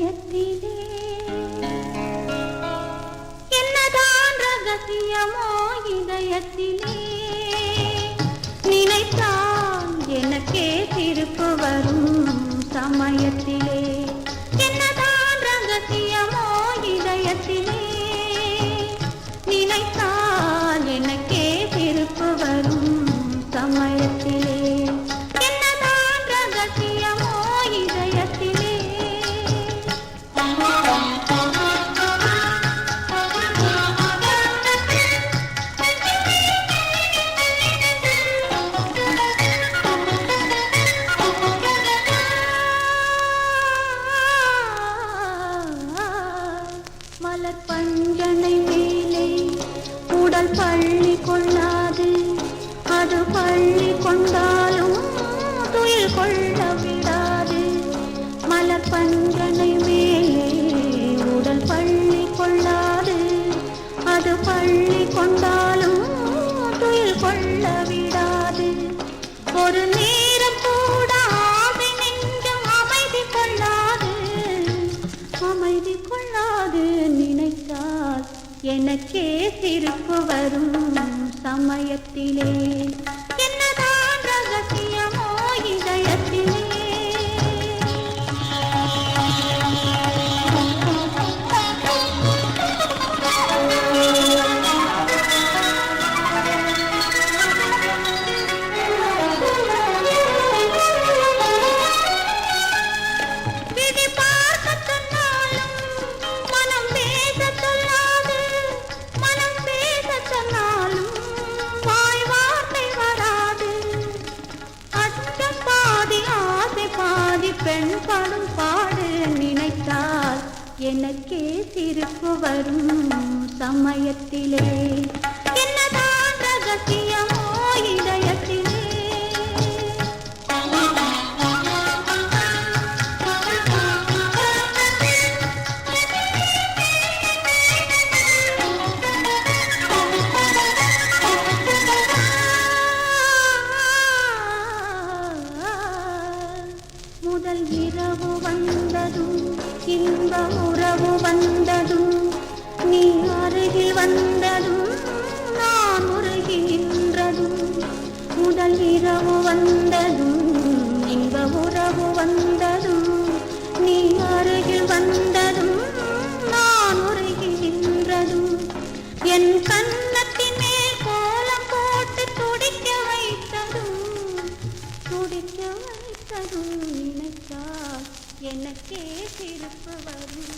சமயத்திலே என்னதான் ரகசியமோ இதயத்திலே நினைத்தால் எனக்கே திருப்பு வரும் சமயத்திலே என்னதான் ரகசியமோ இதயத்திலே நினைத்தால் எனக்கே திருப்பு வரும் சமயத்திலே என்னதான் ரகசியமோ இதயத்திலே மலர் பஞ்சனை மேலே உடல் பள்ளி கொள்ளாது அது பள்ளி கொண்டாலும் துயில் கொள்ள விடாது மலர் பஞ்சனை மேலே உடல் பள்ளி கொள்ளாது அது பள்ளி கொண்டாலும் துயில் கொள்ள விடாது ஒரு நேரம் கூட ஆசை நெஞ்சம் அமைதி கொள்ளாது நினைத்தால் எனக்கே சிரிப்பு வரும் சமயத்திலே என்னதான் ரகசியமோ இதயத்திலே விதி பார்க்க சொன்னாலும் மனம் பேச சொல்லாது மனம் பேச சொன்னாலும் வாய் வார்த்தை வராது அச்சம் பாதி ஆசை பாதி பெண் படும் பாடு நினைத்தால் எனக்கே சிரிப்பு வரும் சமயத்திலே என்னதான் ரகசியமோ இதயத்திலே முதல் இரவு வந்ததும் இன்ப உறவு வந்ததும் நீ அருகில் வந்ததும் நான் உருகி நின்றதும் முதல் இரவு வந்ததும் இன்ப உறவு வந்ததும் நீ அருகில் வந்ததும் நான் உருகி நின்றதும் என் கன்னத்தின் மேல் கோலம் போட்டு துடிக்க வைத்ததும் நினைத்தால் எனக்கே சிரிப்பு வரும்